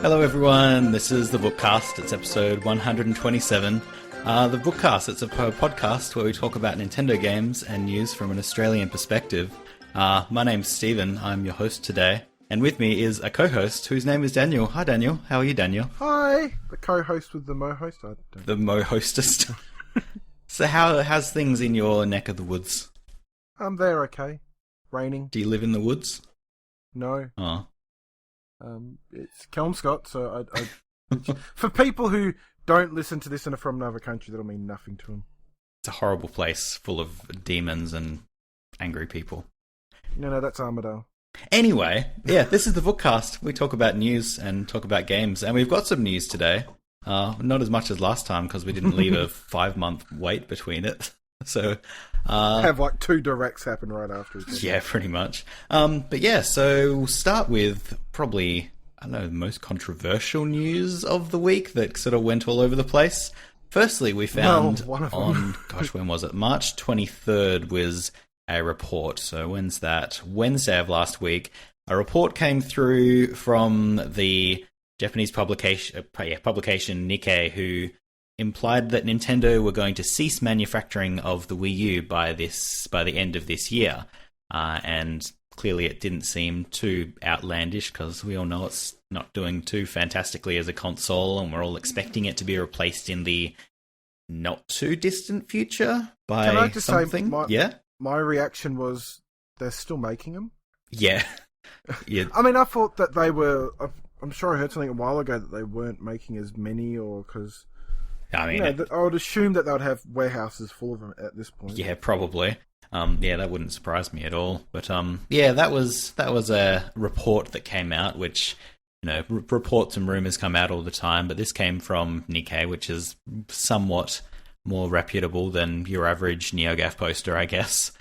Hello everyone, this is the Vookcast. It's episode 127. The Vookcast, it's a podcast where we talk about Nintendo games and news from an Australian perspective. My name's Stephen, I'm your host today. And with me is a co-host whose name is Daniel. Hi Daniel, how are you Daniel? Hi, the co-host with the mo-host. The mo-hostest. So how's things in your neck of the woods? They're okay. Raining. Do you live in the woods? No. Oh. It's Kelmscott, so for people who don't listen to this and are from another country, that'll mean nothing to them. It's a horrible place full of demons and angry people. No, that's Armidale. Anyway, yeah, this is the Vookcast. We talk about news and talk about games, and we've got some news today. Not as much as last time because we didn't leave a 5-month wait between it. So have like 2 directs happen right after each other. Yeah, pretty much. But yeah, so we'll start with probably, I don't know, the most controversial news of the week that sort of went all over the place. Firstly, we found on, when was it? March 23rd was a report. So when's that? Wednesday of last week. A report came through from the Japanese publication Nikkei, who implied that Nintendo were going to cease manufacturing of the Wii U by the end of this year. And clearly it didn't seem too outlandish because we all know it's not doing too fantastically as a console, and we're all expecting it to be replaced in the not too distant future by Can I just something. Say my reaction was they're still making them? Yeah. Yeah. I mean, I thought that they were... I'm sure I heard something a while ago that they weren't making as many, or because... I mean, I would assume that they would have warehouses full of them at this point. Yeah, probably. Yeah, that wouldn't surprise me at all. But yeah, that was a report that came out, which, you know, reports and rumors come out all the time. But this came from Nikkei, which is somewhat more reputable than your average NeoGAF poster, I guess.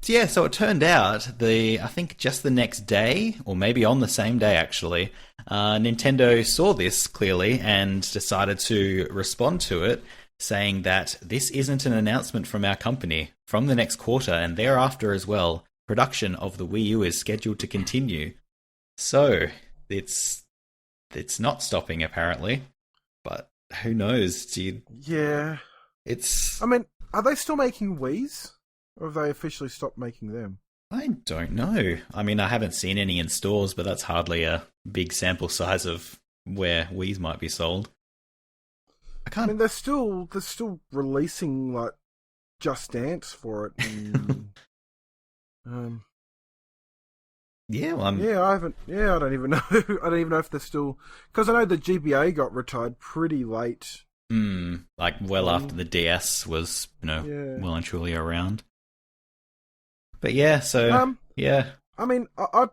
Yeah, so it turned out I think just the next day, or maybe on the same day actually, Nintendo saw this clearly and decided to respond to it, saying that this isn't an announcement from our company. From the next quarter and thereafter as well, production of the Wii U is scheduled to continue. So it's not stopping apparently, but who knows? Yeah. I mean, are they still making Wiis? Or have they officially stopped making them? I don't know. I mean, I haven't seen any in stores, but that's hardly a big sample size of where Wiis might be sold. I mean, they're still releasing like Just Dance for it. And, yeah, well, I don't even know. I don't even know if they're still, because I know the GBA got retired pretty late. Like well after the DS was, well and truly around. But yeah, so yeah. I mean, I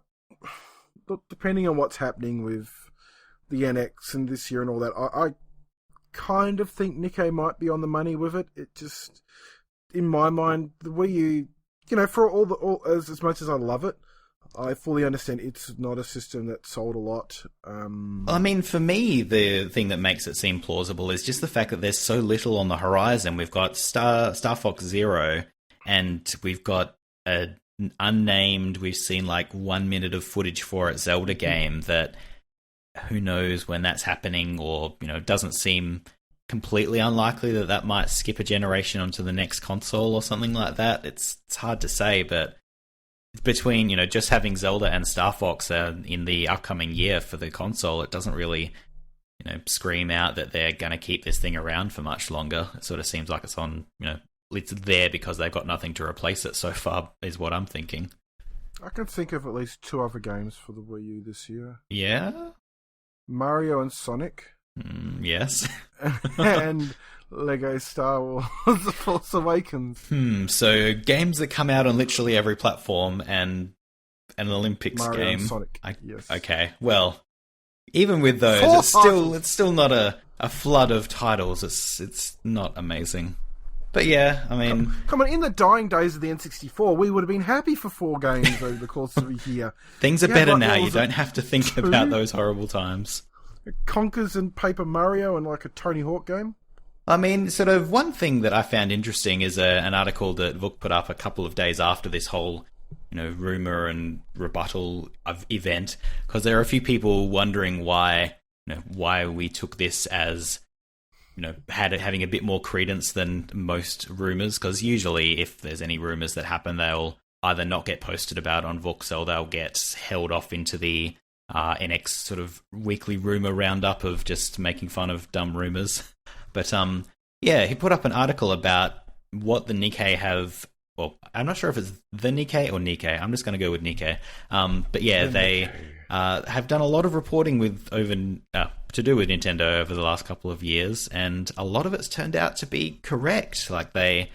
depending on what's happening with the NX and this year and all that, I kind of think Nikkei might be on the money with it. It just, in my mind, the Wii U, for as much as I love it, I fully understand it's not a system that sold a lot. I mean, for me, the thing that makes it seem plausible is just the fact that there's so little on the horizon. We've got Star Fox Zero, and we've got an unnamed, we've seen like 1 minute of footage for it, Zelda game that who knows when that's happening, or, it doesn't seem completely unlikely that might skip a generation onto the next console or something like that. It's hard to say, but between, just having Zelda and Star Fox in the upcoming year for the console, it doesn't really, scream out that they're going to keep this thing around for much longer. It sort of seems like it's on, it's there because they've got nothing to replace it so far, is what I'm thinking. I can think of at least 2 other games for the Wii U this year. Yeah? Mario and Sonic. Yes. And Lego Star Wars The Force Awakens. So games that come out on literally every platform and an Olympics Mario game. And Sonic, yes. Okay, well, even with those, it's still not a flood of titles. It's not amazing. But yeah, I mean... Come on, in the dying days of the N64, we would have been happy for 4 games over the course of a year. Things are better now. You don't have to think about those horrible times. Conkers and Paper Mario and like a Tony Hawk game. I mean, sort of one thing that I found interesting is an article that Vook put up a couple of days after this whole rumor and rebuttal of event, because there are a few people wondering why we took this as having a bit more credence than most rumors, because usually if there's any rumors that happen, they'll either not get posted about on Vookcast, or they'll get held off into the NX sort of weekly rumor roundup of just making fun of dumb rumors. But he put up an article about what the Nikkei have. Well, I'm not sure if it's the Nikkei or Nikkei. I'm just going to go with Nikkei. But yeah, they have done a lot of reporting to do with Nintendo over the last couple of years, and a lot of it's turned out to be correct. Like they,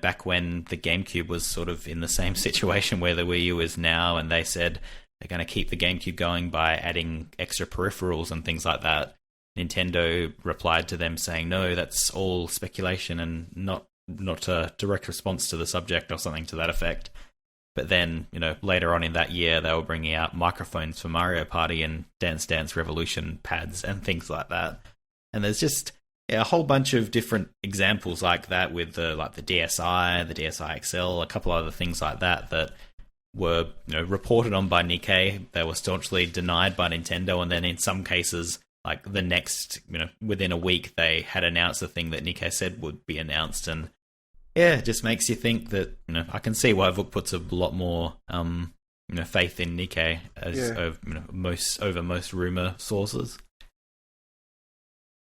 back when the GameCube was sort of in the same situation where the Wii U is now, and they said they're going to keep the GameCube going by adding extra peripherals and things like that. Nintendo replied to them saying, no, that's all speculation and not a direct response to the subject, or something to that effect. But then, later on in that year, they were bringing out microphones for Mario Party and Dance Dance Revolution pads and things like that. And there's just a whole bunch of different examples like that with the DSi, the DSi XL, a couple other things like that were reported on by Nikkei. They were staunchly denied by Nintendo, and then in some cases, like the next, within a week, they had announced the thing that Nikkei said would be announced. And yeah, it just makes you think that, I can see why Vook puts a lot more, faith in Nikkei as over most rumor sources.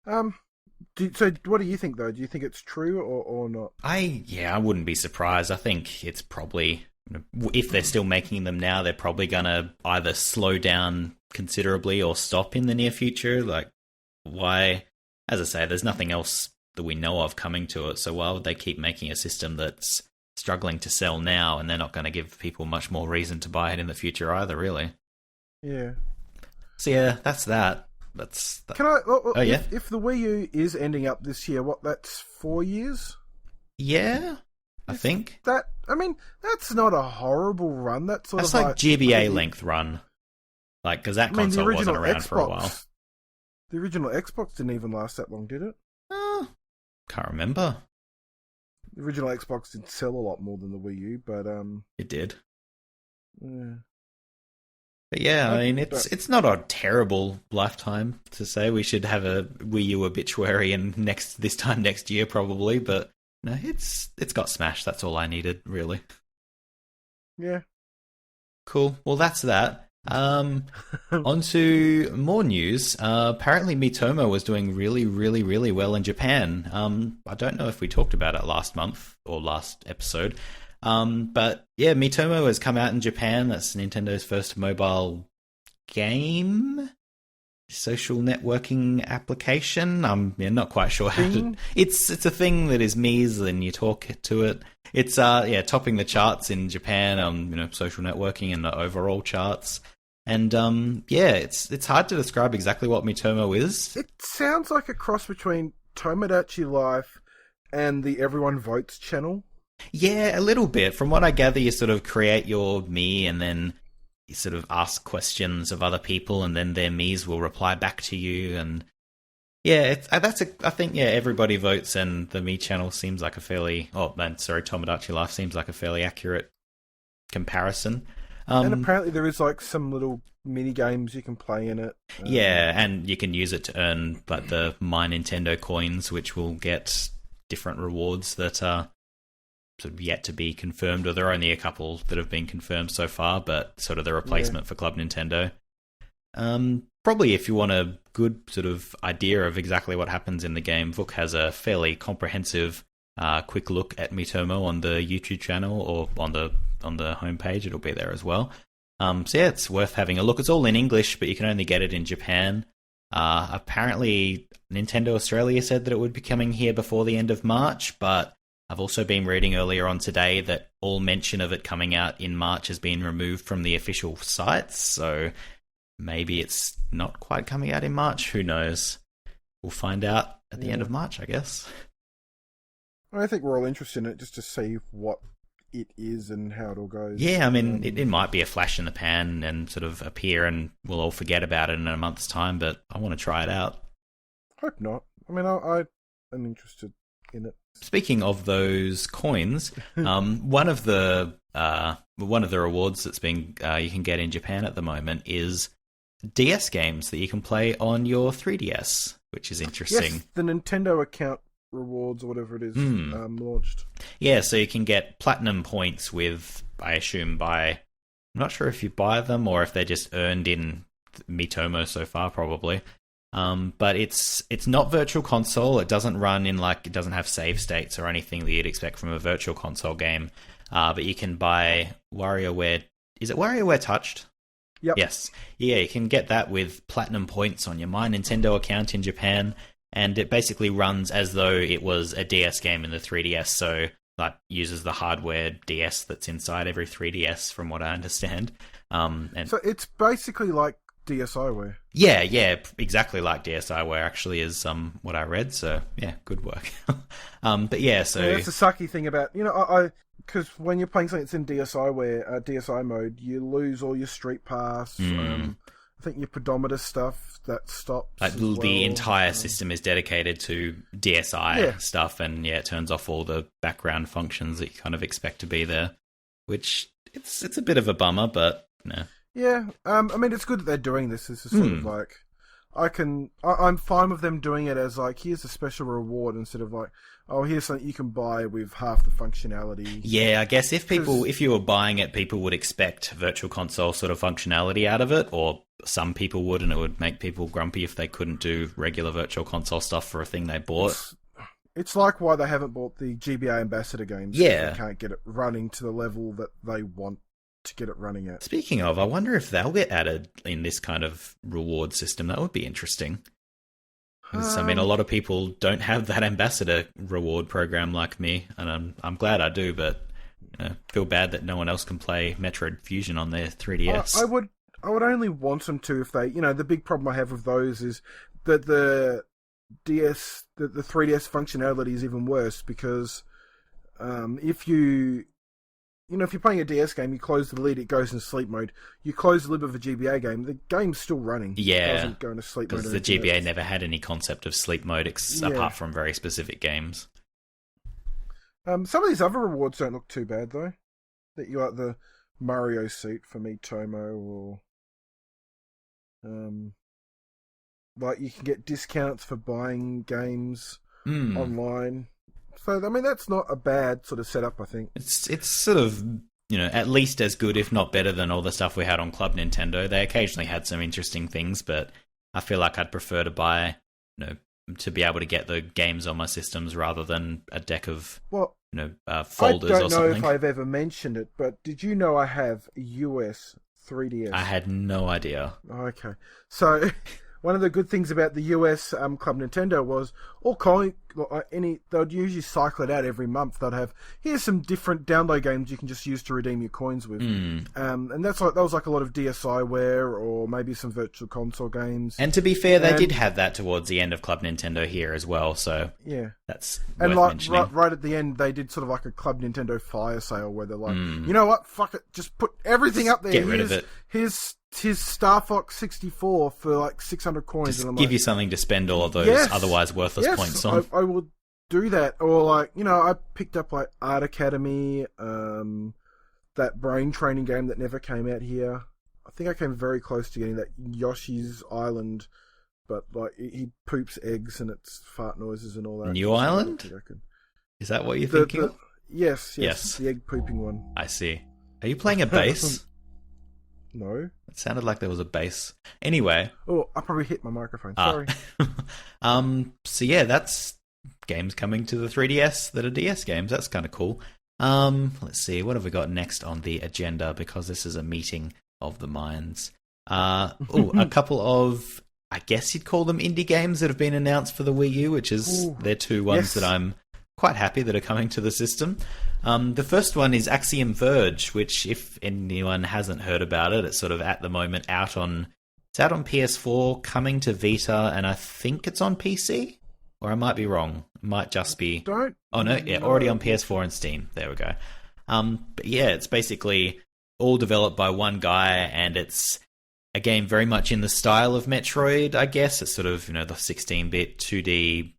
So what do you think, though? Do you think it's true or not? I wouldn't be surprised. I think it's probably, if they're still making them now, they're probably going to either slow down considerably or stop in the near future. Like, why? As I say, there's nothing else that we know of coming to it, so why would they keep making a system that's struggling to sell now, and they're not going to give people much more reason to buy it in the future either, really? Yeah. So yeah, that's that. Can I? If the Wii U is ending up this year, that's 4 years? Yeah, I think. That's not a horrible run. That's like GBA length run. Like, because that console wasn't around for a while. The original Xbox didn't even last that long, did it? Can't remember. The original Xbox did sell a lot more than the Wii U, but it did. Yeah. But yeah, it's not a terrible lifetime to say. We should have a Wii U obituary this time next year probably, but no, it's got smashed. That's all I needed, really. Yeah. Cool. Well, that's that. On to more news. Apparently Miitomo was doing really, really, really well in Japan. I don't know if we talked about it last month or last episode. But yeah, Miitomo has come out in Japan. That's Nintendo's first mobile game, social networking application. I'm not quite sure how to. It's a thing that is Mies, and you talk to it. It's topping the charts in Japan on social networking and the overall charts. And it's hard to describe exactly what Miitomo is. It sounds like a cross between Tomodachi Life and the Everyone Votes channel. Yeah, a little bit. From what I gather, you sort of create your me, and then you sort of ask questions of other people, and then their me's will reply back to you. And yeah, I think Everybody Votes and the Me channel seems like Tomodachi Life seems like a fairly accurate comparison. And apparently there is like some little mini games you can play in it. Yeah, and you can use it to earn like the My Nintendo coins, which will get different rewards that are sort of yet to be confirmed, or there are only a couple that have been confirmed so far, but sort of the replacement for Club Nintendo. Probably if you want a good sort of idea of exactly what happens in the game, Vook has a fairly comprehensive quick look at Miitomo on the YouTube channel, or on the homepage. It'll be there as well. So yeah, it's worth having a look. It's all in English, but you can only get it in Japan. Apparently Nintendo Australia said that it would be coming here before the end of March, but I've also been reading earlier on today that all mention of it coming out in March has been removed from the official sites, so maybe it's not quite coming out in March. Who knows? We'll find out at the end of March, I guess. I think we're all interested in it just to see what it is and how it all goes. Yeah, I mean, it might be a flash in the pan and sort of appear and we'll all forget about it in a month's time, but I want to try it out. Hope not. I mean, I am interested in it. speaking of those coins, one of the rewards that's been you can get in Japan at the moment is DS games that you can play on your 3DS, which is interesting. Yes, the Nintendo account rewards or whatever it is launched. Yeah, so you can get platinum points with, I assume, I'm not sure if you buy them or if they're just earned in Miitomo so far, probably. But it's not Virtual Console. It doesn't run in it doesn't have save states or anything that you'd expect from a Virtual Console game. But you can buy WarioWare. Is it WarioWare Touched? Yep. Yes. Yeah, you can get that with platinum points on your My Nintendo account in Japan, and it basically runs as though it was a DS game in the 3DS. So uses the hardware DS that's inside every 3DS, from what I understand. And so it's basically like DSiWare. Yeah, exactly like DSiWare actually is what I read. So yeah, good work. But yeah, so that's the sucky thing about I because when you're playing something that's in DSiWare, DSi mode, you lose all your Street Pass. I think your pedometer stuff that stops. The entire system is dedicated to DSi stuff, and it turns off all the background functions that you kind of expect to be there, which it's a bit of a bummer, but no. Yeah, I mean, it's good that they're doing this. This is sort of like, I'm fine with them doing it as here's a special reward instead of here's something you can buy with half the functionality. Yeah, I guess if you were buying it, people would expect Virtual Console sort of functionality out of it, or some people would, and it would make people grumpy if they couldn't do regular Virtual Console stuff for a thing they bought. It's like why they haven't bought the GBA Ambassador games. Yeah. They can't get it running to the level that they want to get it running at. Speaking of, I wonder if they'll get added in this kind of reward system. That would be interesting. I mean, a lot of people don't have that ambassador reward program like me, and I'm glad I do, but feel bad that no one else can play Metroid Fusion on their 3DS. I would only want them to if they, the big problem I have with those is that the 3DS functionality is even worse because if if you're playing a DS game, you close the lid, it goes into sleep mode. You close the lid of a GBA game, the game's still running. Yeah, it doesn't go into sleep mode. Because the GBA never had any concept of sleep mode apart from very specific games. Some of these other rewards don't look too bad, though. That you like the Mario suit for Miitomo, or you can get discounts for buying games online. So, I mean, that's not a bad sort of setup, I think. It's sort of, at least as good, if not better, than all the stuff we had on Club Nintendo. They occasionally had some interesting things, but I feel like I'd prefer to buy, to be able to get the games on my systems rather than a deck of, folders or something. I don't know if I've ever mentioned it, but did you know I have a US 3DS? I had no idea. Okay. So... One of the good things about the US Club Nintendo was they'd usually cycle it out every month. They'd have, here's some different download games you can just use to redeem your coins with. And that was like a lot of DSiWare or maybe some Virtual Console games. And to be fair, they did have that towards the end of Club Nintendo here as well. So yeah, that's worth mentioning. Right at the end, they did sort of like a Club Nintendo fire sale where they're like, you know what, fuck it, just put everything up there. Get rid of it. Here's Star Fox 64 for 600 coins. Just and give you something to spend all of those otherwise worthless points on. I will do that. Or I picked up Art Academy, that brain training game that never came out here. I think I came very close to getting that Yoshi's Island, but he poops eggs and it's fart noises and all that. New Island? Is that what you're thinking of? Yes, the egg pooping one. I see. Are you playing a bass? No. It sounded like there was a bass. Anyway. Oh, I probably hit my microphone. Sorry. So yeah, that's games coming to the 3DS that are DS games. That's kind of cool. Let's see. What have we got next on the agenda? Because this is a meeting of the minds. A couple of, I guess you'd call them indie games that have been announced for the Wii U, which is they're two ones that I'm quite happy that are coming to the system. The first one is Axiom Verge, which, if anyone hasn't heard about it, it's sort of at the moment out on PS4, coming to Vita, and I think it's on PC, or I might be wrong. It might just be. Already on PS4 and Steam. There we go. But yeah, it's basically all developed by one guy, and it's a game very much in the style of Metroid, I guess. It's sort of the 16-bit 2D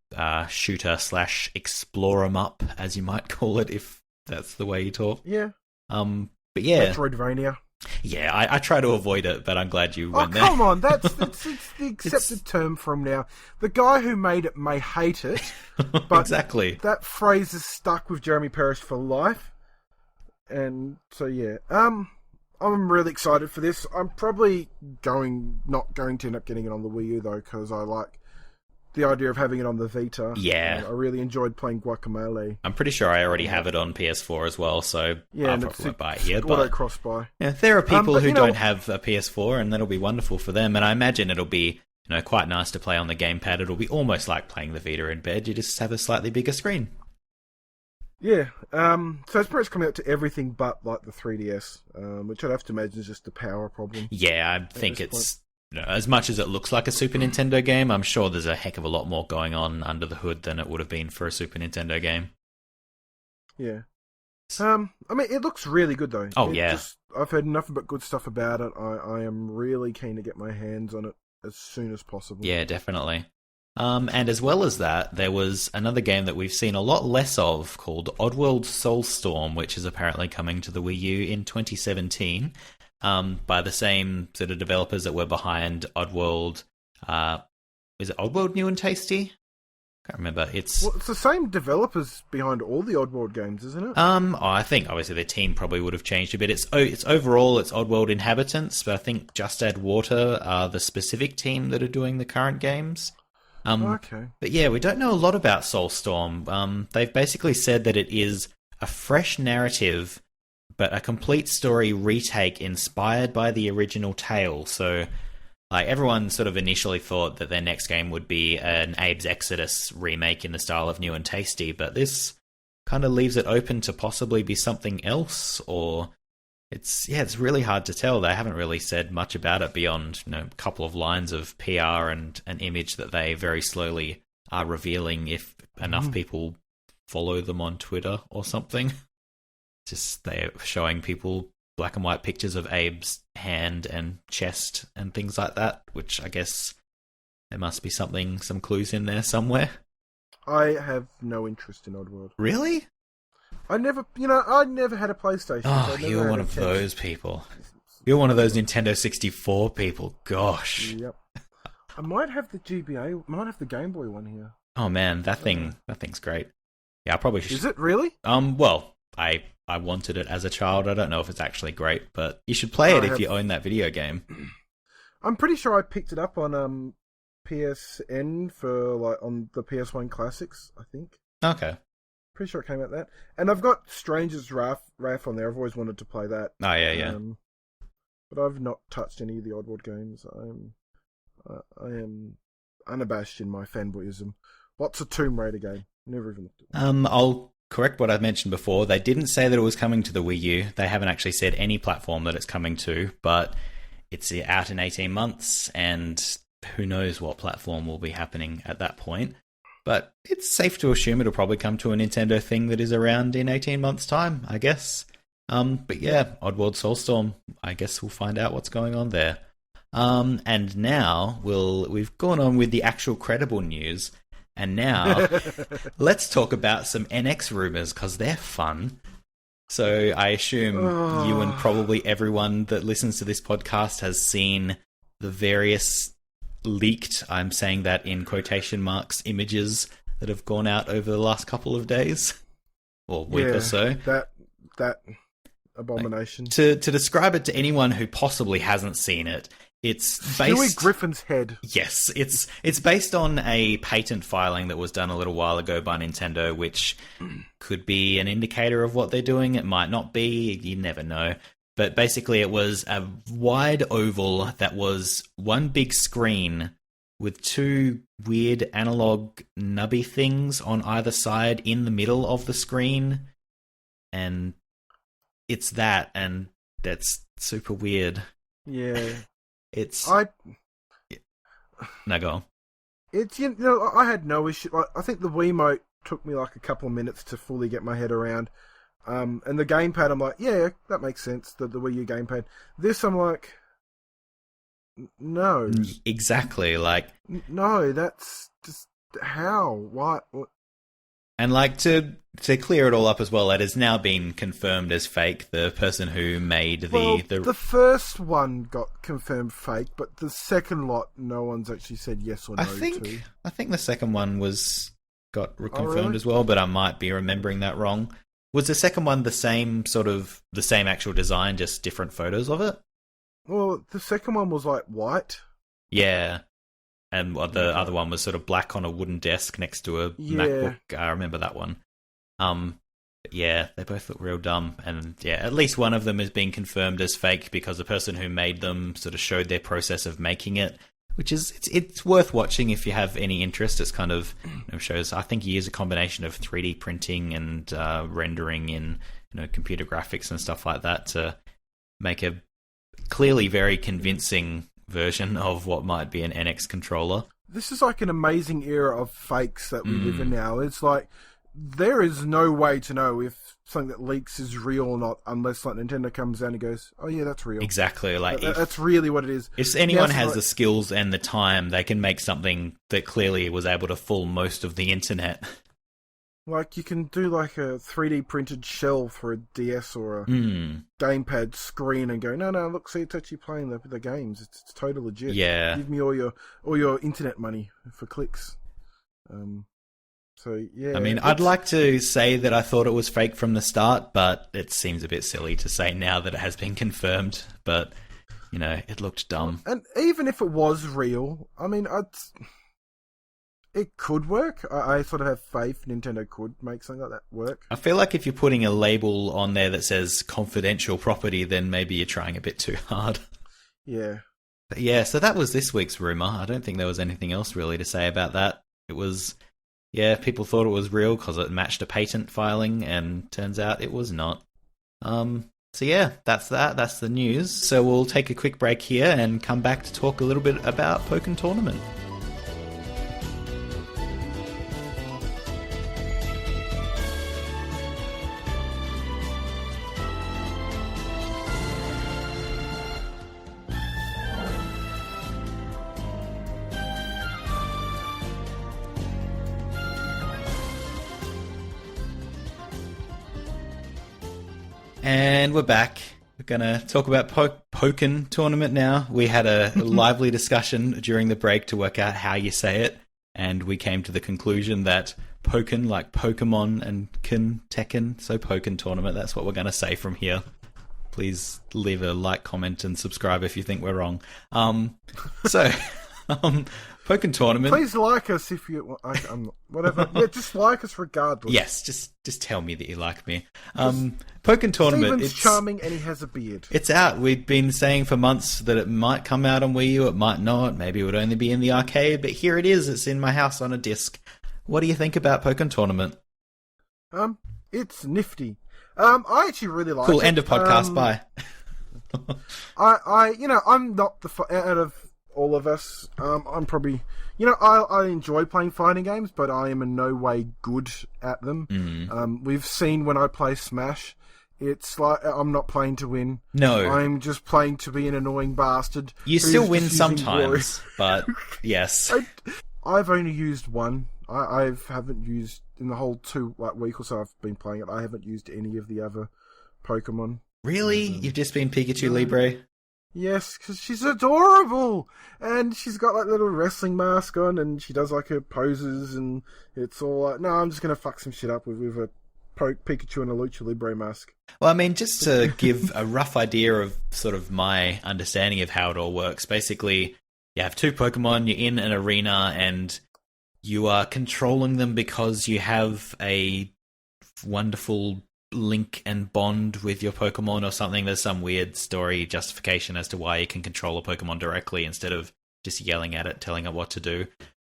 shooter / explore 'em up, as you might call it, if that's the way you talk. Yeah. But yeah, Metroidvania. Yeah, I try to avoid it, but I'm glad you went there. Oh, come on. It's the accepted term from now. The guy who made it may hate it, but exactly. That phrase is stuck with Jeremy Parish for life. And so, yeah. I'm really excited for this. I'm probably not going to end up getting it on the Wii U, though, because I like the idea of having it on the Vita. Yeah. I really enjoyed playing Guacamelee. I'm pretty sure I already have it on PS4 as well, so yeah, I'll probably won't buy it here. But cross-buy. Yeah, there are people who don't have a PS4, and that'll be wonderful for them. And I imagine it'll be quite nice to play on the gamepad. It'll be almost like playing the Vita in bed. You just have a slightly bigger screen. Yeah. So it's pretty much coming out to everything but like the 3DS, which I'd have to imagine is just a power problem. Yeah, I think it's... as much as it looks like a Super Nintendo game, I'm sure there's a heck of a lot more going on under the hood than it would have been for a Super Nintendo game. Yeah. I mean, it looks really good, though. Oh, yeah. I've heard nothing but good stuff about it. I am really keen to get my hands on it as soon as possible. Yeah, definitely. And as well as that, there was another game that we've seen a lot less of called Oddworld Soulstorm, which is apparently coming to the Wii U in 2017. By the same sort of developers that were behind Oddworld. Is it Oddworld New and Tasty? Can't remember. It's the same developers behind all the Oddworld games, isn't it? I think obviously their team probably would have changed a bit. It's overall it's Oddworld Inhabitants, but I think Just Add Water are the specific team that are doing the current games. Okay. But yeah, we don't know a lot about Soulstorm. They've basically said that it is a fresh narrative, but a complete story retake inspired by the original tale. So, like, everyone sort of initially thought that their next game would be an Abe's Exodus remake in the style of New and Tasty, but this kind of leaves it open to possibly be something else, or it's really hard to tell. They haven't really said much about it beyond, a couple of lines of PR and an image that they very slowly are revealing if enough people follow them on Twitter or something. Just they're showing people black and white pictures of Abe's hand and chest and things like that, which I guess there must be some clues in there somewhere. I have no interest in Oddworld. Really? I never had a PlayStation. Oh, you're one of those people. You're one of those Nintendo 64 people. Gosh. Yep. I might have the GBA, might have the Game Boy one here. Oh man, that thing's great. Yeah, I probably should. Is it really? Well, I wanted it as a child. I don't know if it's actually great, but you should play it if you own that video game. I'm pretty sure I picked it up on PSN for on the PS1 Classics, I think. Okay. Pretty sure it came out that. And I've got Stranger's Wrath on there. I've always wanted to play that. Oh, yeah. But I've not touched any of the Oddworld games. I am unabashed in my fanboyism. What's a Tomb Raider game? Never even looked at it. I'll correct what I mentioned before. They didn't say that it was coming to the Wii U. They haven't actually said any platform that it's coming to, but it's out in 18 months, and who knows what platform will be happening at that point. But it's safe to assume it'll probably come to a Nintendo thing that is around in 18 months' time, I guess. But yeah, Oddworld Soulstorm, I guess we'll find out what's going on there. And now we've gone on with the actual credible news, and now let's talk about some NX rumours, because they're fun. So I assume you and probably everyone that listens to this podcast has seen the various leaked, I'm saying that in quotation marks, images that have gone out over the last couple of days or week or so. That abomination. To describe it to anyone who possibly hasn't seen it, it's based... Stewie Griffin's head. Yes, it's based on a patent filing that was done a little while ago by Nintendo, which could be an indicator of what they're doing. It might not be. You never know. But basically it was a wide oval that was one big screen with two weird analog nubby things on either side in the middle of the screen. And it's that, and that's super weird. Yeah. No, go on. It's, I had no issue. I think the Wiimote took me like a couple of minutes to fully get my head around. And the gamepad, I'm like, yeah, that makes sense, the Wii U gamepad. This, I'm like, no. Exactly, like... No, that's just... how? What? And like to clear it all up as well, it has now been confirmed as fake. The person who made the first one got confirmed fake, but the second lot, no one's actually said yes or no to. I think the second one got confirmed really? as well, but I might be remembering that wrong. Was the second one the same actual design, just different photos of it? Well, the second one was like white. Yeah. And the other one was sort of black on a wooden desk next to a MacBook. I remember that one. Yeah, they both look real dumb. And yeah, at least one of them is being confirmed as fake because the person who made them sort of showed their process of making it, which is it's worth watching if you have any interest. It's kind of shows. I think he used a combination of 3D printing and rendering in computer graphics and stuff like that to make a clearly very convincing version of what might be an NX controller. This is like an amazing era of fakes that we live in now. It's like there is no way to know if something that leaks is real or not unless like Nintendo comes down and goes, "Oh yeah, that's real." Exactly. Like that's really what it is. If anyone has the skills and the time, they can make something that clearly was able to fool most of the internet. Like, you can do, like, a 3D printed shell for a DS or a gamepad screen and go, no, look, see, it's actually playing the games. It's totally legit. Yeah. Give me all your internet money for clicks. So, yeah. I mean, I'd like to say that I thought it was fake from the start, but it seems a bit silly to say now that it has been confirmed. But, it looked dumb. And even if it was real, I mean, it could work. I sort of have faith Nintendo could make something like that work. I feel like if you're putting a label on there that says confidential property, then maybe you're trying a bit too hard. Yeah. But yeah, so that was this week's rumour. I don't think there was anything else really to say about that. It was, people thought it was real because it matched a patent filing, and turns out it was not. So yeah, that's that. That's the news. So we'll take a quick break here and come back to talk a little bit about Pokken Tournament. And we're back. We're going to talk about Pokken Tournament now. We had a lively discussion during the break to work out how you say it, and we came to the conclusion that Pokken, like Pokemon, and Tekken, so Pokken Tournament, that's what we're going to say from here. Please leave a like, comment, and subscribe if you think we're wrong. Pokken Tournament. Please like us if you... whatever. Yeah, just like us regardless. Yes, just tell me that you like me. Pokken Tournament. Steven's charming and he has a beard. It's out. We've been saying for months that it might come out on Wii U, it might not. Maybe it would only be in the arcade, but here it is. It's in my house on a disc. What do you think about Pokken Tournament? It's nifty. I actually really like it. Cool, end of podcast, bye. I'm not out of all of us. I'm probably, I enjoy playing fighting games, but I am in no way good at them. We've seen when I play Smash, it's like I'm not playing to win. No. I'm just playing to be an annoying bastard. You still win sometimes, but yes. I've only used one. I haven't used, in the whole week or so I've been playing it, I haven't used any of the other Pokemon. Really? You've just been Pikachu Libre? Yes, because she's adorable, and she's got like little wrestling mask on, and she does like her poses, and it's all like, no, I'm just gonna fuck some shit up with a Pikachu and a Lucha Libre mask. Well, I mean, just to give a rough idea of sort of my understanding of how it all works, basically, you have two Pokemon, you're in an arena, and you are controlling them because you have a wonderful link and bond with your Pokemon or something. There's some weird story justification as to why you can control a Pokemon directly instead of just yelling at it, telling it what to do.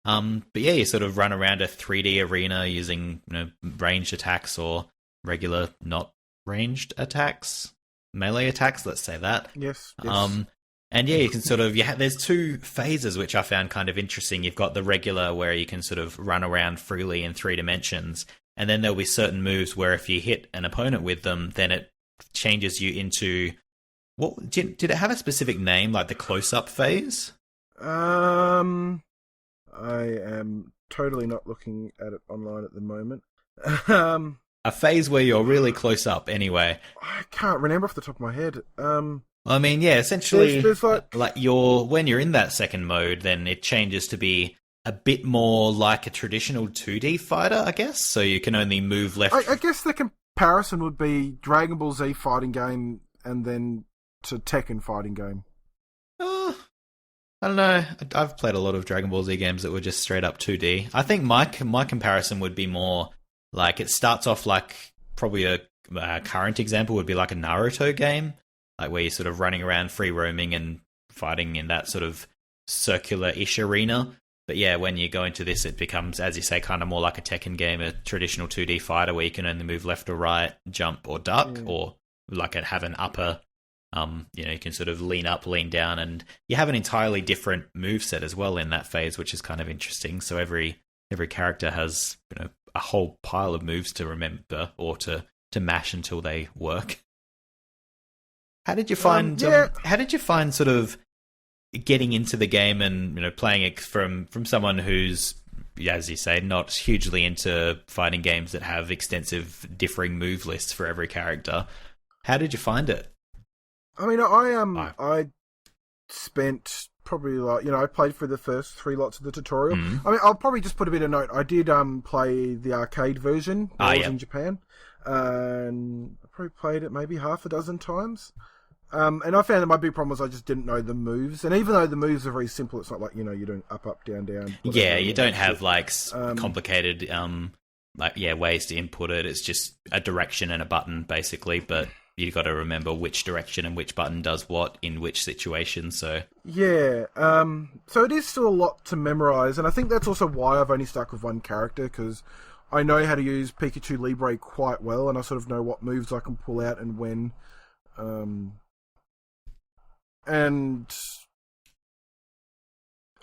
But yeah, you sort of run around a 3D arena using ranged attacks or regular not ranged attacks, melee attacks, let's say that. Yes. And yeah, you can sort of, there's two phases which I found kind of interesting. You've got the regular where you can sort of run around freely in 3 dimensions. And then there'll be certain moves where if you hit an opponent with them, then it changes you into... Did it have a specific name, like the close-up phase? I am totally not looking at it online at the moment. um, A phase where you're really close up, anyway. I can't remember off the top of my head. I mean, yeah, essentially, there's like when you're in that second mode, then it changes to be a bit more like a traditional 2D fighter, I guess. So you can only move left. I guess the comparison would be Dragon Ball Z fighting game and then to Tekken fighting game. I don't know. I've played a lot of Dragon Ball Z games that were just straight up 2D. I think my comparison would be more like it starts off like probably a current example would be like a Naruto game, like where you're sort of running around free roaming and fighting in that sort of circular-ish arena. But yeah, when you go into this, it becomes, as you say, kind of more like a Tekken game, a traditional 2D fighter where you can only move left or right, jump or duck, or like have an upper. You can sort of lean up, lean down, and you have an entirely different moveset as well in that phase, which is kind of interesting. So every character has a whole pile of moves to remember or to mash until they work. How did you find? How did you find sort of getting into the game and playing it from someone who's, as you say, not hugely into fighting games that have extensive differing move lists for every character? How did you find it? I mean, I spent probably I played through the first 3 lots of the tutorial. I mean, I'll probably just put a bit of note. I did play the arcade version when I was in Japan, and I probably played it maybe half a dozen times. And I found that my big problem was I just didn't know the moves. And even though the moves are very simple, it's not like, you're doing up, down, down. Yeah, you don't have complicated ways to input it. It's just a direction and a button, basically, but you've got to remember which direction and which button does what in which situation, so... Yeah, so it is still a lot to memorise, and I think that's also why I've only stuck with one character, because I know how to use Pikachu Libre quite well, and I sort of know what moves I can pull out and when. And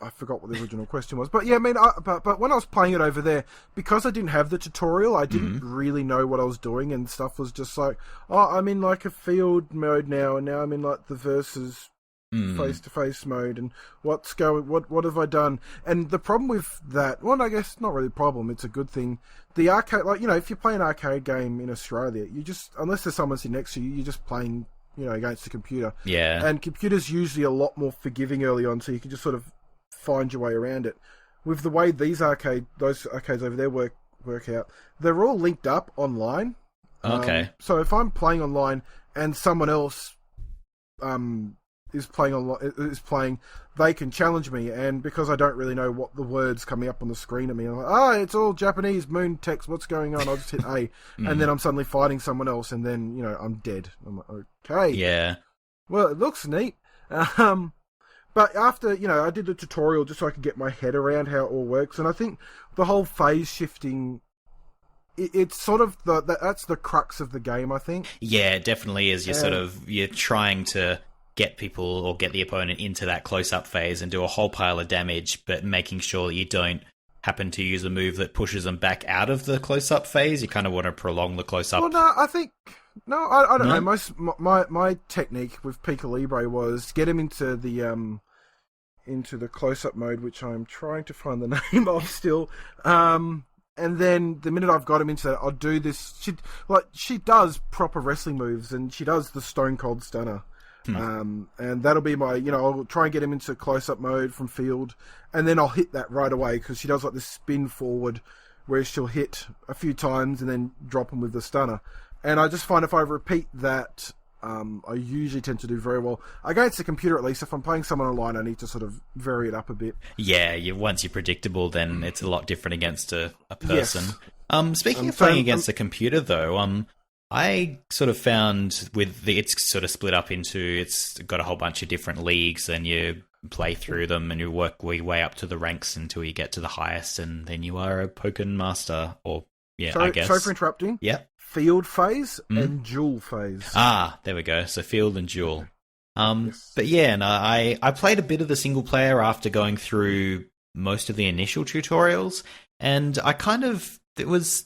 I forgot what the original question was, but yeah, I mean, but when I was playing it over there, because I didn't have the tutorial, I didn't really know what I was doing, and stuff was just like, I'm in like a field mode now, and now I'm in like the versus face-to-face mode, and what have I done? And the problem with that, well, I guess not really a problem, it's a good thing. The arcade, if you play an arcade game in Australia, you just, unless there's someone sitting next to you, you're just playing, against the computer. Yeah. And computers usually a lot more forgiving early on, so you can just sort of find your way around it. With the way those arcades over there work out, they're all linked up online. Okay. So if I'm playing online and someone else is playing, they can challenge me, and because I don't really know what the words coming up on the screen at me, I'm like, it's all Japanese moon text, what's going on? I'll just hit A, and then I'm suddenly fighting someone else, and then, I'm dead. I'm like, okay. Yeah. Well, it looks neat. But after, I did the tutorial just so I could get my head around how it all works, and I think the whole phase shifting, it's sort of that's the crux of the game, I think. Yeah, it definitely is. You're trying to get people or get the opponent into that close-up phase and do a whole pile of damage, but making sure that you don't happen to use a move that pushes them back out of the close-up phase. You kind of want to prolong the close-up. Well, no, I don't know. My technique with Pika Libre was get him into the close-up mode, which I'm trying to find the name of still. And then the minute I've got him into that, I'll do this. She does proper wrestling moves, and she does the Stone Cold Stunner. And that'll be my, I'll try and get him into close-up mode from field, and then I'll hit that right away, because she does like this spin forward where she'll hit a few times and then drop him with the stunner. And I just find if I repeat that, I usually tend to do very well. Against the computer, at least, if I'm playing someone online, I need to sort of vary it up a bit. Yeah, once you're predictable, then it's a lot different against a person. Yes. Speaking of playing against a computer, though, I sort of found it's sort of split up into, it's got a whole bunch of different leagues, and you play through them and you work your way up to the ranks until you get to the highest, and then you are a Pokken master, I guess. Sorry for interrupting. Yeah. Field phase and duel phase. There we go. So field and duel. Yes. But yeah, no, I played a bit of the single player after going through most of the initial tutorials, and it was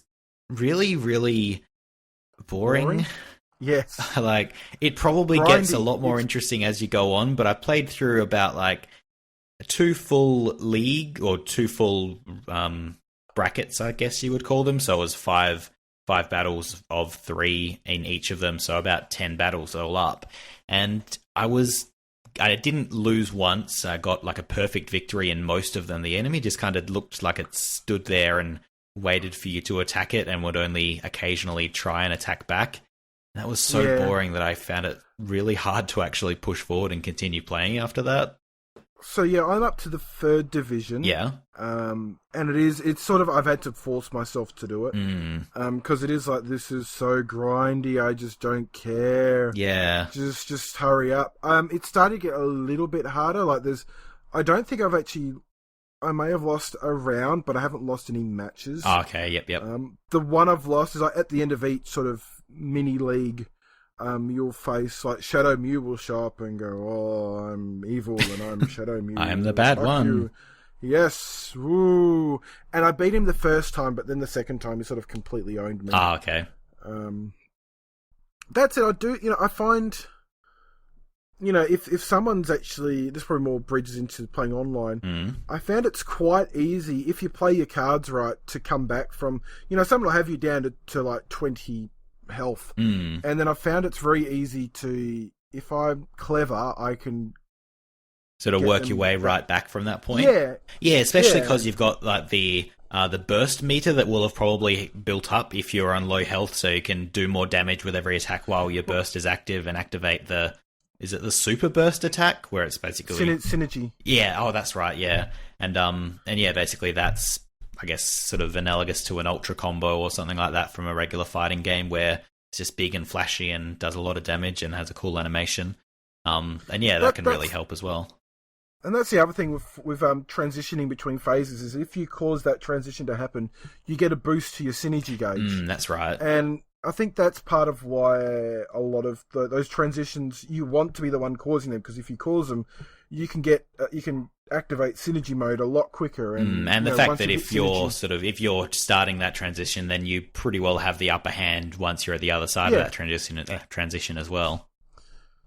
really, really boring. Yes. Like, it probably gets a lot more interesting as you go on, but I played through about like two full league or two full brackets, I guess you would call them. So it was five battles of 3 in each of them, so about 10 battles all up. And I didn't lose once. I got like a perfect victory in most of them. The enemy just kind of looked like it stood there and waited for you to attack it and would only occasionally try and attack back. And that was so boring that I found it really hard to actually push forward and continue playing after that. So yeah, I'm up to the 3rd division. Yeah. And it's sort of, I've had to force myself to do it. Because it is like, this is so grindy, I just don't care. Yeah. Just hurry up. It started to get a little bit harder. Like I don't think I may have lost a round, but I haven't lost any matches. Oh, okay, yep. The one I've lost is like at the end of each sort of mini league, you'll face, like, Shadow Mew will show up and go, "Oh, I'm evil and I'm Shadow Mew. I am the bad one." You. Yes, woo! And I beat him the first time, but then the second time he sort of completely owned me. Ah, okay. That's it. I find, if someone's actually, this probably more bridges into playing online, I found it's quite easy, if you play your cards right, to come back from, someone will have you down to like 20 health. And then I found it's very easy to, if I'm clever, I can sort of work your way right back from that point. Yeah, especially because you've got like the burst meter that will have probably built up if you're on low health, so you can do more damage with every attack while your burst is active and activate is it the super burst attack where it's basically synergy? Yeah, oh that's right, yeah. And yeah, basically that's, I guess, sort of analogous to an ultra combo or something like that from a regular fighting game where it's just big and flashy and does a lot of damage and has a cool animation. And yeah, that can really help as well. And that's the other thing with transitioning between phases, is if you cause that transition to happen, you get a boost to your synergy gauge. That's right. And I think that's part of why a lot of those transitions, you want to be the one causing them, because if you cause them, you can activate synergy mode a lot quicker. And the fact that if you're starting that transition, then you pretty well have the upper hand once you're at the other side of that transition as well.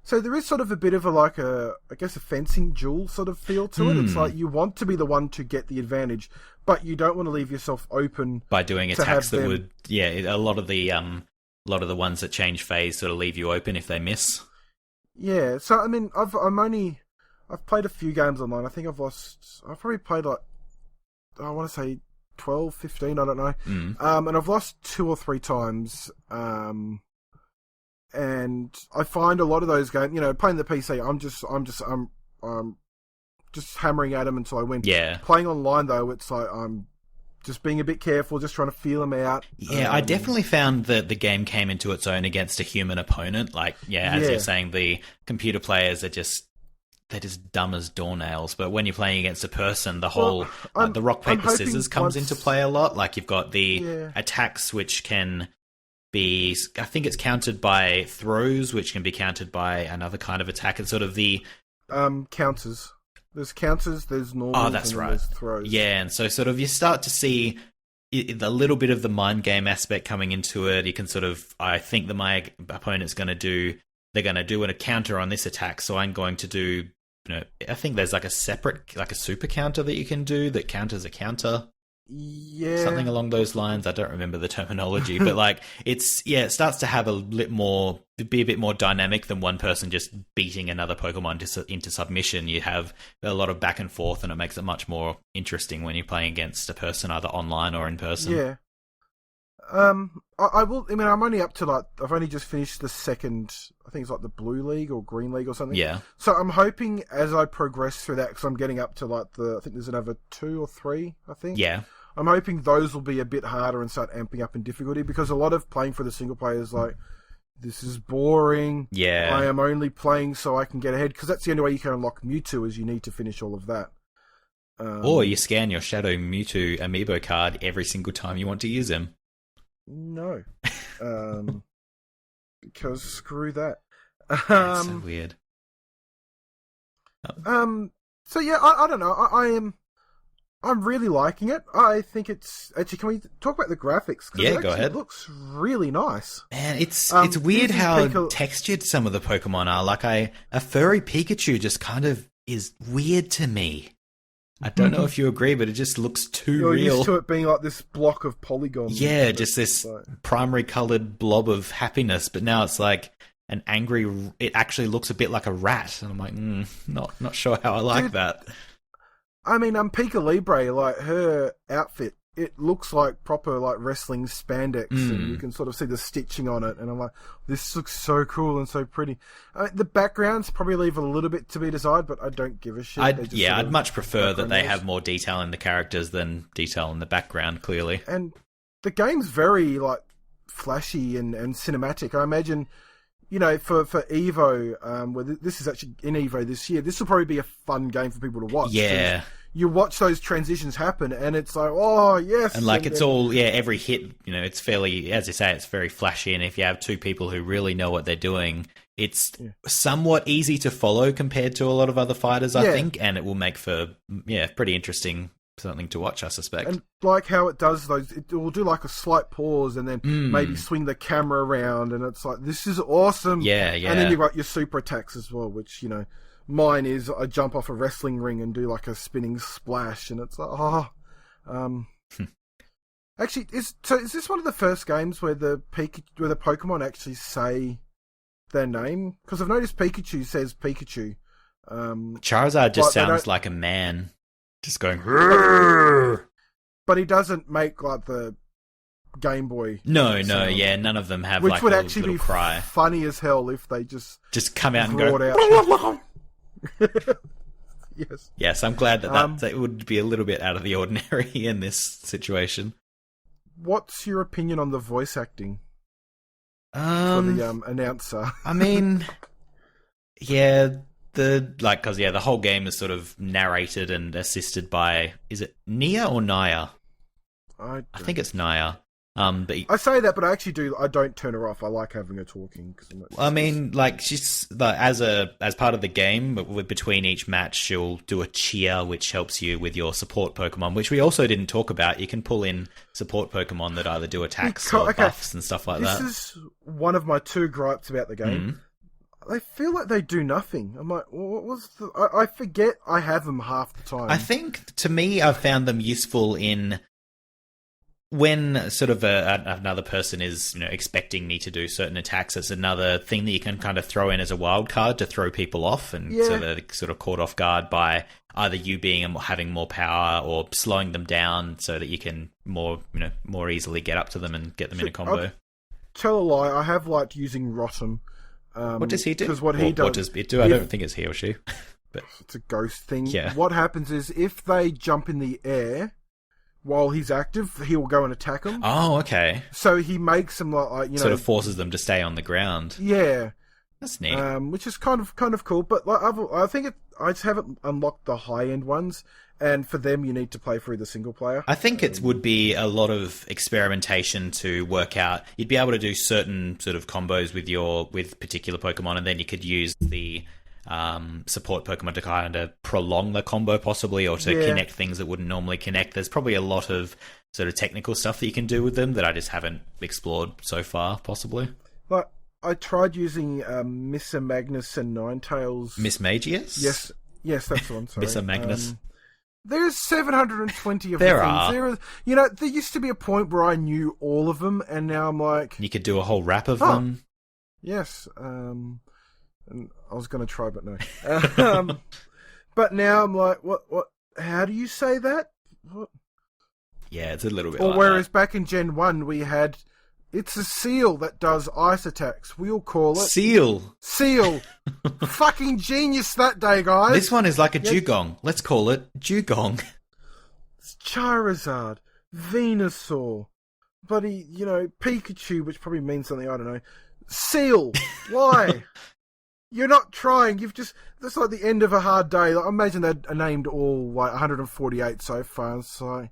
So there is sort of a bit of a fencing duel sort of feel to it. It's like you want to be the one to get the advantage, but you don't want to leave yourself open by doing attacks that would. Yeah, a lot of the ones that change phase sort of leave you open if they miss. Yeah, so I mean, I've played a few games online. I think I've probably played like, I want to say 12, 15, I don't know. And I've lost 2 or 3 times. And I find a lot of those games, playing the PC, I'm just hammering at them until I win. Yeah. Playing online though, it's like I'm just being a bit careful, just trying to feel them out. Yeah, I definitely found that the game came into its own against a human opponent. Like, as you're saying, the computer players are they're just dumb as doornails. But when you're playing against a person, the whole the rock paper scissors comes into play a lot. Like, you've got the attacks which can be, I think it's countered by throws, which can be countered by another kind of attack. It's sort of the counters. There's counters, there's normals, oh, that's right. There's throws. Yeah, and so sort of you start to see a little bit of the mind game aspect coming into it. You can sort of, I think that my opponent's going to do a counter on this attack, so I'm going to do, I think there's like a separate, like a super counter that you can do that counters a counter. Yeah. Something along those lines. I don't remember the terminology, but like it starts to have be a bit more dynamic than one person just beating another Pokemon into submission. You have a lot of back and forth, and it makes it much more interesting when you're playing against a person either online or in person. Yeah. I'm only up to I've only just finished the second, I think it's like the Blue League or Green League or something. Yeah. So I'm hoping as I progress through that, because I'm getting up to I think there's another 2 or 3, I think. Yeah. I'm hoping those will be a bit harder and start amping up in difficulty, because a lot of playing for the single player is like, this is boring. Yeah. I am only playing so I can get ahead, because that's the only way you can unlock Mewtwo, is you need to finish all of that. Or you scan your Shadow Mewtwo amiibo card every single time you want to use him. No. Because screw that. That's so weird. So yeah, I don't know. I'm really liking it. I think it's actually. Can we talk about the graphics? Yeah, go ahead. It looks really nice. Man, it's weird how textured some of the Pokemon are. Like a furry Pikachu just kind of is weird to me. I don't know if you agree, but it just looks too You're real. used to it being like this block of polygons. Yeah, just this primary coloured blob of happiness, but now it's like an angry... It actually looks a bit like a rat, and I'm like, not sure how I like that. I mean, Pika Libre, like, her outfit, it looks like proper, like, wrestling spandex, and you can sort of see the stitching on it, and I'm like, this looks so cool and so pretty. The backgrounds probably leave a little bit to be desired, but I don't give a shit. I'd much prefer that they have more detail in the characters than detail in the background, clearly. And the game's very, like, flashy and cinematic. I imagine, you know, for Evo, where this is actually in Evo this year, this will probably be a fun game for people to watch. Yeah. You watch those transitions happen, and it's like, oh, yes. And, like, it's all, every hit, you know, it's fairly, as you say, it's very flashy, and if you have two people who really know what they're doing, it's somewhat easy to follow compared to a lot of other fighters, I think, and it will make for, pretty interesting something to watch, I suspect. And like how it does those, it will do like a slight pause and then maybe swing the camera around, and it's like, this is awesome. Yeah. And then you've got your super attacks as well, which, you know, mine is I jump off a wrestling ring and do like a spinning splash, and it's like, Actually, is this one of the first games where the Pokemon actually say their name? Because I've noticed Pikachu says Pikachu. Charizard just sounds like a man, just going. Rrr! But he doesn't make like the Game Boy. No, none of them have. Which like would a actually little be cry. Funny as hell if they just come out and go. Out. Yes, I'm glad that would be a little bit out of the ordinary in this situation. What's your opinion on the voice acting for the announcer? I mean, because the whole game is sort of narrated and assisted by, is it Nia or Naya? I think it's Naya. But I say that, but I don't turn her off. I like having her talking. I mean, like, she's as part of the game, between each match, she'll do a cheer, which helps you with your support Pokemon, which we also didn't talk about. You can pull in support Pokemon that either do attacks or buffs and stuff like that. This is one of my two gripes about the game. They feel like they do nothing. I'm like, what was the... I forget I have them half the time. I think, to me, I've found them useful in... when sort of another person is, you know, expecting me to do certain attacks, it's another thing that you can kind of throw in as a wild card to throw people off, and so they're sort of caught off guard by either you having more power or slowing them down so that you can more easily get up to them and get them in a combo. I'll tell a lie, I have liked using Rotom. What does he do? Because what does it do? I don't think it's he or she. But it's a ghost thing. Yeah. What happens is if they jump in the air while he's active, he will go and attack them. Oh, okay. So he makes them like sort of forces them to stay on the ground. Yeah, that's neat. Which is kind of cool. But like, I think I just haven't unlocked the high end ones, and for them you need to play through the single player. I think it would be a lot of experimentation to work out. You'd be able to do certain sort of combos with particular Pokemon, and then you could use the support Pokemon to kind of prolong the combo possibly, or to connect things that wouldn't normally connect. There's probably a lot of sort of technical stuff that you can do with them that I just haven't explored so far, possibly. Like, I tried using Mr. Magnus and Ninetales. Miss Magius? Yes, that's the one, sorry. Mr. Magnus. There's 720 of there things. There used to be a point where I knew all of them, and now I'm like... You could do a whole rap of them. Yes, and I was going to try, but no. But now I'm like, what? How do you say that? What? Yeah, it's a little bit. Or like whereas that. back in Gen 1 we had, it's a seal that does ice attacks. We'll call it Seal. Fucking genius that day, guys. This one is like a dugong. Let's call it dugong. It's Charizard, Venusaur, bloody, Pikachu, which probably means something I don't know. Seal. Why? You're not trying. That's like the end of a hard day. Like, I imagine they'd named all like 148 so far. So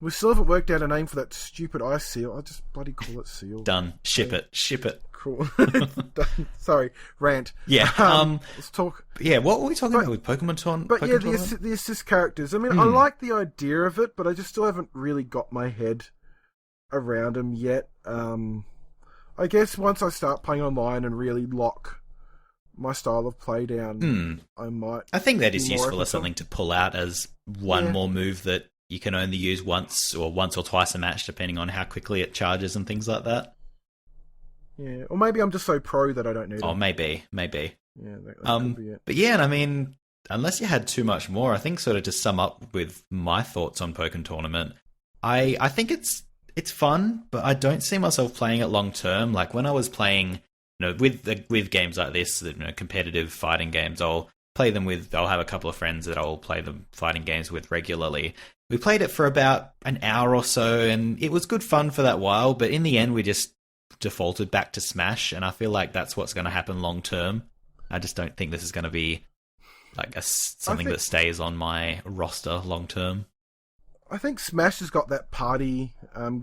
we still haven't worked out a name for that stupid ice seal. I just bloody call it seal. Done. Ship it. Cool. Done. Sorry, rant. Yeah. Let's talk. Yeah. What were we talking about with Pokemon Tournament? But yeah, the assist characters. I mean, I like the idea of it, but I just still haven't really got my head around them yet. I guess once I start playing online and really lock my style of play down, I might. I think that is be more useful open as to. something to pull out as one more move that you can only use once or twice a match, depending on how quickly it charges and things like that. Yeah, or maybe I'm just so pro that I don't need it. Oh, maybe. Yeah, that could be it. But yeah, and I mean, unless you had too much more, I think sort of to sum up with my thoughts on Pokken Tournament, I think it's fun, but I don't see myself playing it long term. Like when I was playing, with games like this, competitive fighting games, I'll have a couple of friends that I'll play the fighting games with regularly. We played it for about an hour or so, and it was good fun for that while, but in the end we just defaulted back to Smash, and I feel like that's what's going to happen long term. I just don't think this is going to be like something that stays on my roster long term. I think Smash has got that party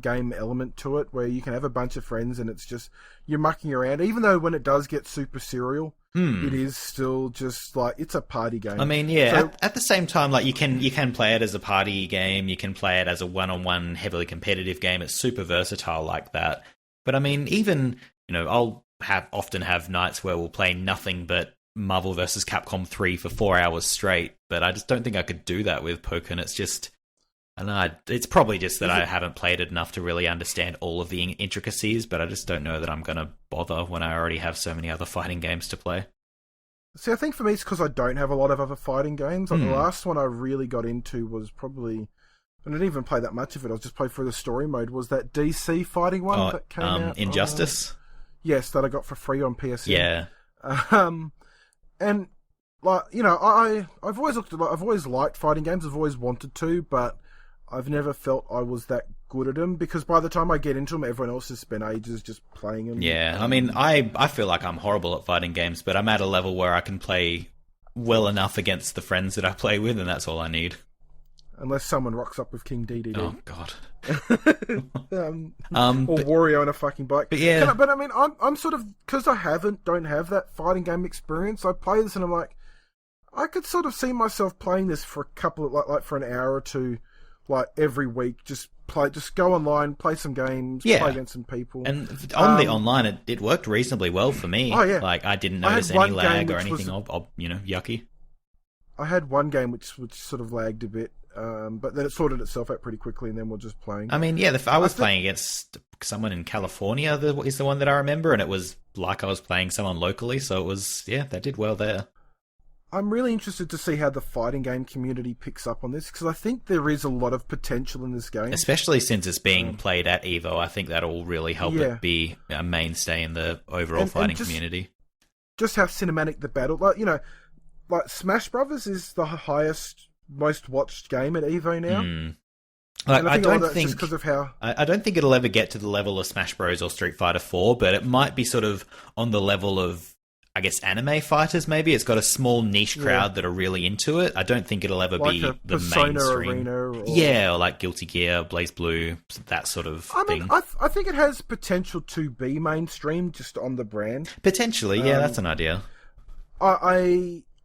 game element to it, where you can have a bunch of friends and it's just you're mucking around. Even though when it does get super serial, it is still just like it's a party game. I mean, yeah. So, at the same time, like you can play it as a party game, you can play it as a one-on-one heavily competitive game. It's super versatile like that. But I mean, even I'll often have nights where we'll play nothing but Marvel vs. Capcom 3 for 4 hours straight. But I just don't think I could do that with Pokken. It's just, I don't know. It's probably just that I haven't played it enough to really understand all of the intricacies. But I just don't know that I'm going to bother when I already have so many other fighting games to play. See, I think for me it's because I don't have a lot of other fighting games. Like the last one I really got into was probably. I didn't even play that much of it. I was just playing through the story mode. Was that DC fighting one that came out? Injustice? Yes, that I got for free on PSN. Yeah. And like I've always liked fighting games. I've always wanted to, but I've never felt I was that good at them because by the time I get into them, everyone else has spent ages just playing them. Yeah, I mean, I feel like I'm horrible at fighting games, but I'm at a level where I can play well enough against the friends that I play with, and that's all I need. Unless someone rocks up with King DDD. Oh, God. Or Wario on a fucking bike. But yeah. But I mean, I'm sort of... Because I don't have that fighting game experience, I play this and I'm like... I could sort of see myself playing this for a couple of... Like for an hour or two, like every week. Just go online, play some games, play against some people. And on the online, it worked reasonably well for me. Oh, yeah. Like, I didn't notice any lag or anything yucky. I had one game which sort of lagged a bit. But then it sorted itself out pretty quickly, and then we're just playing. I mean, yeah, I was playing against someone in California, is the one that I remember, and it was like I was playing someone locally, so it was, that did well there. I'm really interested to see how the fighting game community picks up on this, because I think there is a lot of potential in this game. Especially since it's being played at EVO, I think that'll really help it be a mainstay in the overall fighting community. Just how cinematic the battle... Like Smash Brothers is the highest... most watched game at EVO now. I don't think just because of how I don't think it'll ever get to the level of Smash Bros or Street Fighter 4, but it might be sort of on the level of, I guess, anime fighters. Maybe it's got a small niche crowd that are really into it. I don't think it'll ever like be the mainstream. Arena or like Guilty Gear, Blaze Blue, that sort of thing. I think it has potential to be mainstream just on the brand. Potentially, that's an idea.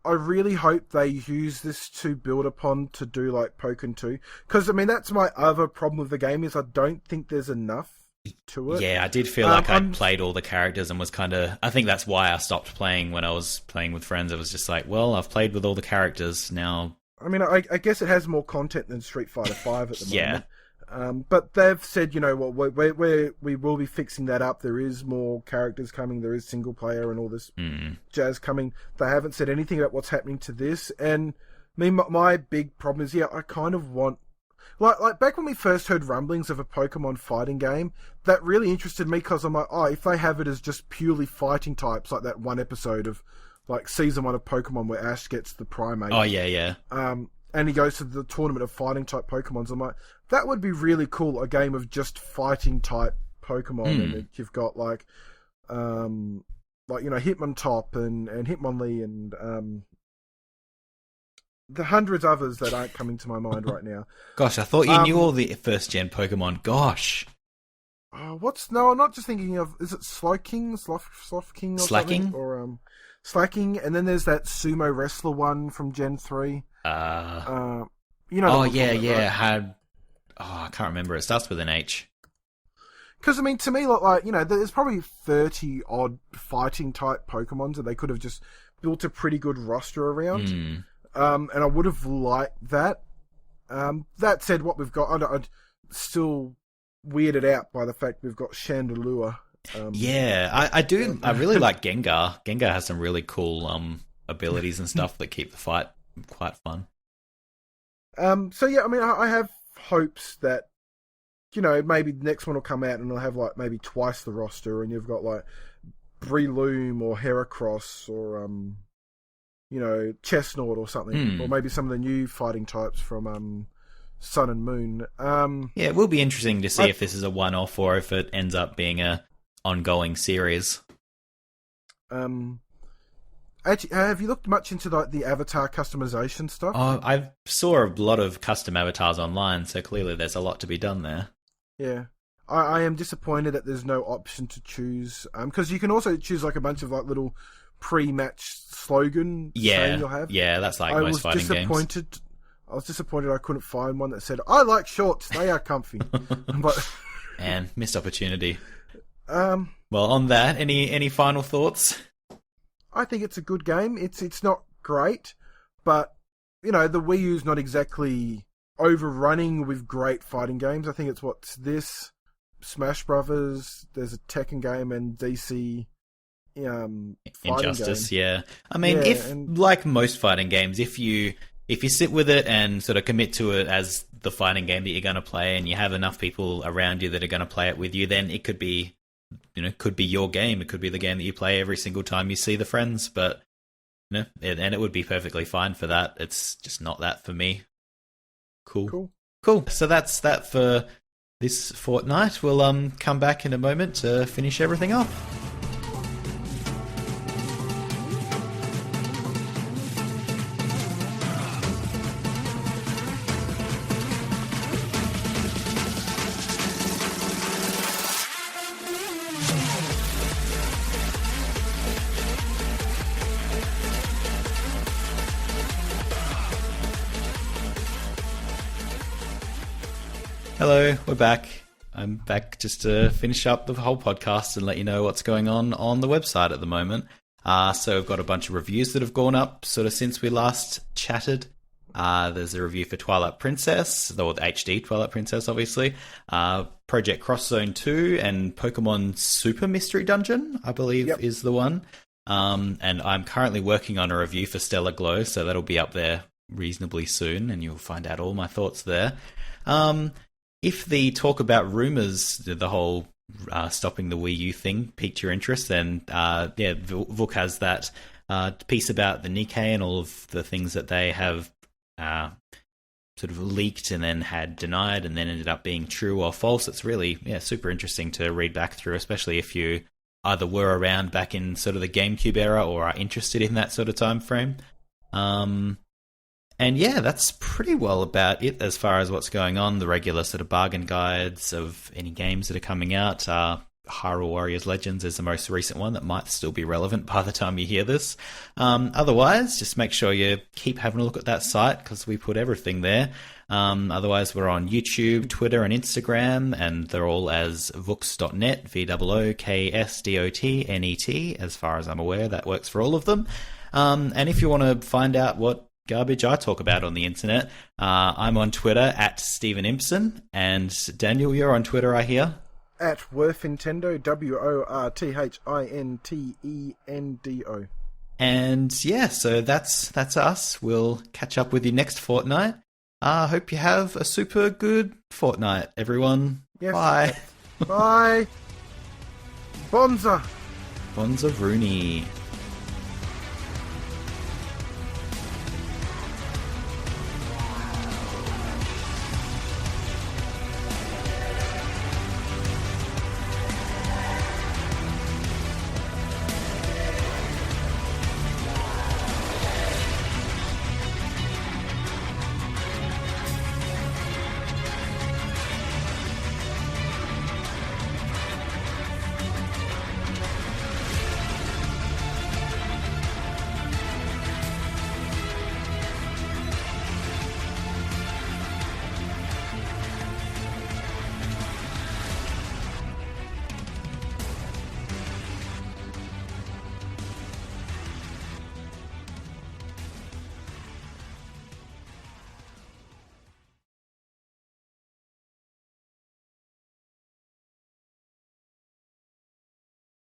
I really hope they use this to build upon to do like Pokken 2. Because, I mean, that's my other problem with the game is I don't think there's enough to it. Yeah, I did feel like I'd played all the characters and was kind of... I think that's why I stopped playing when I was playing with friends. I was just like, well, I've played with all the characters now. I mean, I guess it has more content than Street Fighter 5 at the moment. But they've said, we will be fixing that up. There is more characters coming. There is single player and all this jazz coming. They haven't said anything about what's happening to this. And my big problem is, I kind of want... Like back when we first heard rumblings of a Pokemon fighting game, that really interested me because I'm like, if they have it as just purely fighting types, like that one episode of like season 1 of Pokemon where Ash gets the Primate. Oh, yeah. And he goes to the tournament of fighting type Pokemons. I'm like, that would be really cool. A game of just fighting type Pokemon, and you've got like Hitmontop and Hitmonlee and the hundreds others that aren't coming to my mind right now. Gosh, I thought you knew all the first gen Pokemon. Gosh. I'm not just thinking of. Is it Slowking, Slothking, or Slacking, something? Or Slacking, and then there's that sumo wrestler one from Gen 3. Yeah. I can't remember. It starts with an H. Because, I mean, to me, like, you know, there's probably 30 odd fighting type Pokemons that they could have just built a pretty good roster around. And I would have liked that. That said, what we've got, I'm still weirded out by the fact we've got Chandelure. I do. I really like Gengar. Gengar has some really cool abilities and stuff that keep the fight quite fun. So yeah, I mean, I have hopes that, you know, maybe the next one will come out and it'll have like maybe twice the roster, and you've got like Breloom or Heracross or you know, Chestnut or something, or maybe some of the new fighting types from Sun and Moon. Yeah, it will be interesting to see if this is a one-off or if it ends up being a ongoing series. Actually, have you looked much into like the avatar customization stuff? I saw a lot of custom avatars online, so clearly there's a lot to be done there. Yeah. I am disappointed that there's no option to choose, because you can also choose like a bunch of like little pre-match slogan saying you'll have. Yeah, that's like most fighting games. I was disappointed I couldn't find one that said, "I like shorts, they are comfy." But man, missed opportunity. Well, on that, any final thoughts? I think it's a good game. It's not great, but you know, the Wii U's not exactly overrunning with great fighting games. I think it's what's this, Smash Brothers, there's a Tekken game, and DC Injustice game. Yeah, I mean, like most fighting games, if you sit with it and sort of commit to it as the fighting game that you're going to play, and you have enough people around you that are going to play it with you, then it could be, you know, could be your game. It could be the game that you play every single time you see the friends. But you know, and it would be perfectly fine for that. It's just not that for me. Cool. So that's that for this fortnight. We'll come back in a moment to finish everything off. Hello, we're back. I'm back just to finish up the whole podcast and let you know what's going on the website at the moment. So we've got a bunch of reviews that have gone up sort of since we last chatted. There's a review for Twilight Princess, the HD Twilight Princess, obviously. Project Cross Zone 2 and Pokemon Super Mystery Dungeon, I believe, is the one. And I'm currently working on a review for Stellar Glow, so that'll be up there reasonably soon, and you'll find out all my thoughts there. If the talk about rumours, the whole stopping the Wii U thing, piqued your interest, then Vook has that piece about the Nikkei and all of the things that they have sort of leaked and then had denied and then ended up being true or false. It's really super interesting to read back through, especially if you either were around back in sort of the GameCube era or are interested in that sort of time frame. And yeah, that's pretty well about it as far as what's going on. The regular sort of bargain guides of any games that are coming out. Hyrule Warriors Legends is the most recent one that might still be relevant by the time you hear this. Otherwise, just make sure you keep having a look at that site because we put everything there. Otherwise, we're on YouTube, Twitter, and Instagram, and they're all as vooks.net, VOOKSDOTNET. As far as I'm aware, that works for all of them. And if you want to find out what garbage I talk about on the internet, I'm on Twitter at Stephen Impson, and Daniel, you're on Twitter, I hear. At Worthintendo, WORTHINTENDO. And yeah, so that's us. We'll catch up with you next fortnight. Hope you have a super good fortnight, everyone. Yes. Bye. Bye. Bonza Rooney.